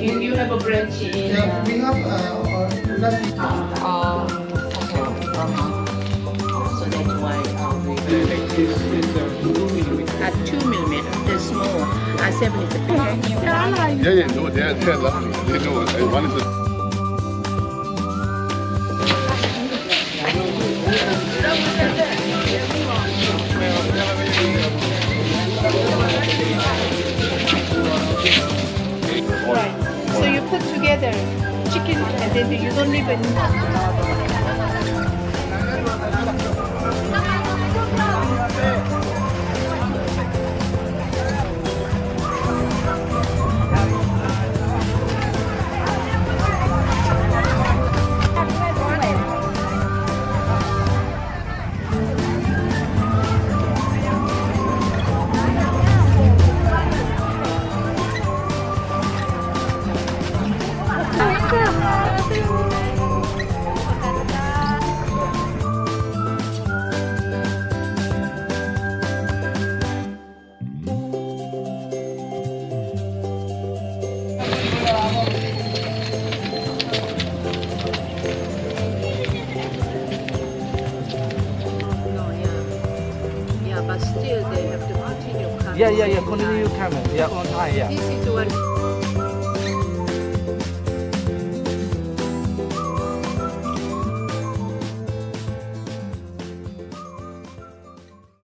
You have a branch in. Yeah, we have London. Oh, okay. So that's why we. At 2 mm, they're small. At 7 is a big. Yeah, no, they're lovely. They know it. One is a So you put together chicken and then you don't leave it. Yeah, but still they have to continue coming. Continue coming. Yeah, on time. Yeah. This is what